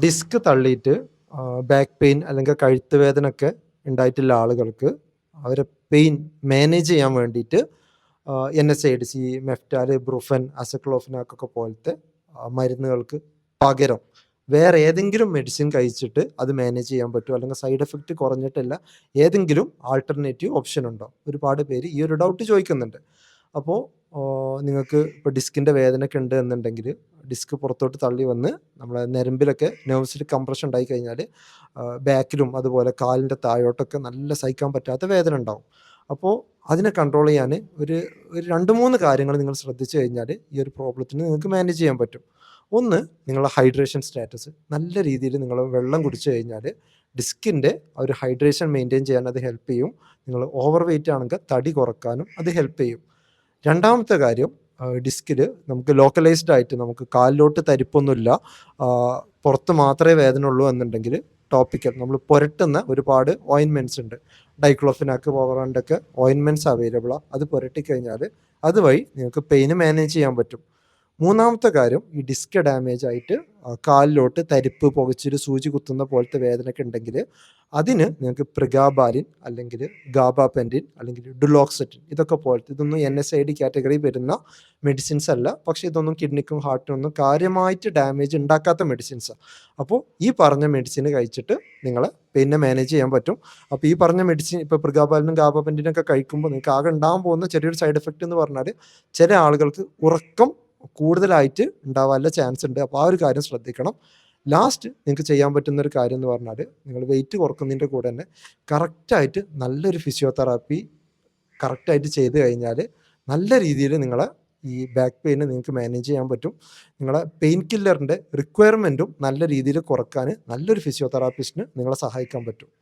Disk തള്ളിയിട്ട് back pain അല്ലെങ്കിൽ കഴുത്ത് വേദനയൊക്കെ ഉണ്ടായിട്ടുള്ള ആളുകൾക്ക് അവരെ പെയിൻ മാനേജ് ചെയ്യാൻ വേണ്ടിയിട്ട് NSAIDs, മെഫ്റ്റാൽ, ബ്രൂഫൻ, അസക്ലോഫിനാക്കൊക്കെ പോലത്തെ മരുന്നുകൾക്ക് പകരം വേറെ ഏതെങ്കിലും മെഡിസിൻ കഴിച്ചിട്ട് അത് മാനേജ് ചെയ്യാൻ പറ്റുമോ, അല്ലെങ്കിൽ സൈഡ് എഫക്റ്റ് കുറഞ്ഞിട്ടില്ല ഏതെങ്കിലും ആൾട്ടർനേറ്റീവ് ഓപ്ഷൻ ഉണ്ടോ? ഒരുപാട് പേര് ഈ ഒരു ഡൗട്ട് ചോദിക്കുന്നുണ്ട്. അപ്പോൾ നിങ്ങൾക്ക് ഇപ്പോൾ ഡിസ്കിൻ്റെ വേദനയൊക്കെ ഉണ്ട് എന്നുണ്ടെങ്കിൽ ഡിസ്ക് പുറത്തോട്ട് തള്ളി വന്ന് നമ്മളെ ഞരമ്പിലൊക്കെ നെർവ്സിൽ കംപ്രഷൻ ഉണ്ടായി കഴിഞ്ഞാൽ ബാക്കിലും അതുപോലെ കാലിൻ്റെ താഴോട്ടൊക്കെ നല്ല സഹിക്കാൻ പറ്റാത്ത വേദന ഉണ്ടാവും. അപ്പോൾ അതിനെ കൺട്രോൾ ചെയ്യാൻ ഒരു 2-3 കാര്യങ്ങൾ നിങ്ങൾ ശ്രദ്ധിച്ചു കഴിഞ്ഞാൽ ഈ ഒരു പ്രോബ്ലത്തിന് നിങ്ങൾക്ക് മാനേജ് ചെയ്യാൻ പറ്റും. ഒന്ന്, നിങ്ങളുടെ ഹൈഡ്രേഷൻ സ്റ്റാറ്റസ് നല്ല രീതിയിൽ നിങ്ങൾ വെള്ളം കുടിച്ചു കഴിഞ്ഞാൽ ഡിസ്കിൻ്റെ ഒരു ഹൈഡ്രേഷൻ മെയിൻറ്റെയിൻ ചെയ്യാൻ അത് ഹെൽപ്പ് ചെയ്യും. നിങ്ങൾ ഓവർ വെയിറ്റ് ആണെങ്കിൽ തടി കുറക്കാനും അത് ഹെൽപ്പ് ചെയ്യും. രണ്ടാമത്തെ കാര്യം, ഡിസ്കിൽ നമുക്ക് ലോക്കലൈസ്ഡ് ആയിട്ട് നമുക്ക് കാലിലോട്ട് തരിപ്പൊന്നുമില്ല, പുറത്ത് മാത്രമേ വേദന ഉള്ളൂ എന്നുണ്ടെങ്കിൽ ടോപ്പിക്കൽ നമ്മൾ പുരട്ടുന്ന ഒരുപാട് ഓയിൻമെൻറ്റ്സ് ഉണ്ട്. ഡൈക്ലോഫിനാക്ക്, പവറാണ്ടൊക്കെ ഓയിൻമെൻറ്റ്സ് അവൈലബിളാണ്. അത് പുരട്ടിക്കഴിഞ്ഞാൽ അതുവഴി നിങ്ങൾക്ക് പെയിന് മാനേജ് ചെയ്യാൻ പറ്റും. മൂന്നാമത്തെ കാര്യം, ഈ ഡിസ്ക് ഡാമേജ് ആയിട്ട് കാലിലോട്ട് തരിപ്പ്, പുകച്ചിൽ, സൂചി കുത്തുന്ന പോലത്തെ വേദനയൊക്കെ ഉണ്ടെങ്കിൽ അതിന് നിങ്ങൾക്ക് പ്രിഗാബാലിൻ അല്ലെങ്കിൽ ഗാബാപെൻറ്റിൻ അല്ലെങ്കിൽ ഡുലോക്സെറ്റിൻ ഇതൊക്കെ പോലത്തെ, ഇതൊന്നും NSAID കാറ്റഗറി വരുന്ന മെഡിസിൻസ് അല്ല. പക്ഷേ ഇതൊന്നും കിഡ്നിക്കും ഹാർട്ടിനൊന്നും കാര്യമായിട്ട് ഡാമേജ് ഉണ്ടാക്കാത്ത മെഡിസിൻസാണ്. അപ്പോൾ ഈ പറഞ്ഞ മെഡിസിൻ കഴിച്ചിട്ട് നിങ്ങൾ പെയിനെ മാനേജ് ചെയ്യാൻ പറ്റും. അപ്പോൾ ഈ പറഞ്ഞ മെഡിസിൻ ഇപ്പോൾ പ്രിഗാബാലിനും ഗാബാപെൻറ്റിനൊക്കെ കഴിക്കുമ്പോൾ നിങ്ങൾക്ക് ആകെ ഉണ്ടാകാൻ പോകുന്ന ചെറിയൊരു സൈഡ് എഫക്റ്റ് എന്ന് പറഞ്ഞാൽ ചില ആളുകൾക്ക് ഉറക്കം കൂടുതലായിട്ട് ഉണ്ടാവാനുള്ള ചാൻസ് ഉണ്ട്. അപ്പോൾ ആ ഒരു കാര്യം ശ്രദ്ധിക്കണം. ലാസ്റ്റ് നിങ്ങൾക്ക് ചെയ്യാൻ പറ്റുന്ന ഒരു കാര്യം എന്ന് പറഞ്ഞാൽ നിങ്ങൾ വെയിറ്റ് കുറക്കുന്നതിൻ്റെ കൂടെ തന്നെ കറക്റ്റായിട്ട് നല്ലൊരു ഫിസിയോതെറാപ്പി കറക്റ്റായിട്ട് ചെയ്ത് കഴിഞ്ഞാൽ നല്ല രീതിയിൽ നിങ്ങളെ ഈ ബാക്ക് പെയിനെ നിങ്ങൾക്ക് മാനേജ് ചെയ്യാൻ പറ്റും. നിങ്ങളെ പെയിൻ കില്ലറിൻ്റെ റിക്വയർമെൻറ്റും നല്ല രീതിയിൽ കുറക്കാൻ നല്ലൊരു ഫിസിയോതെറാപ്പിസ്റ്റിന് നിങ്ങളെ സഹായിക്കാൻ പറ്റും.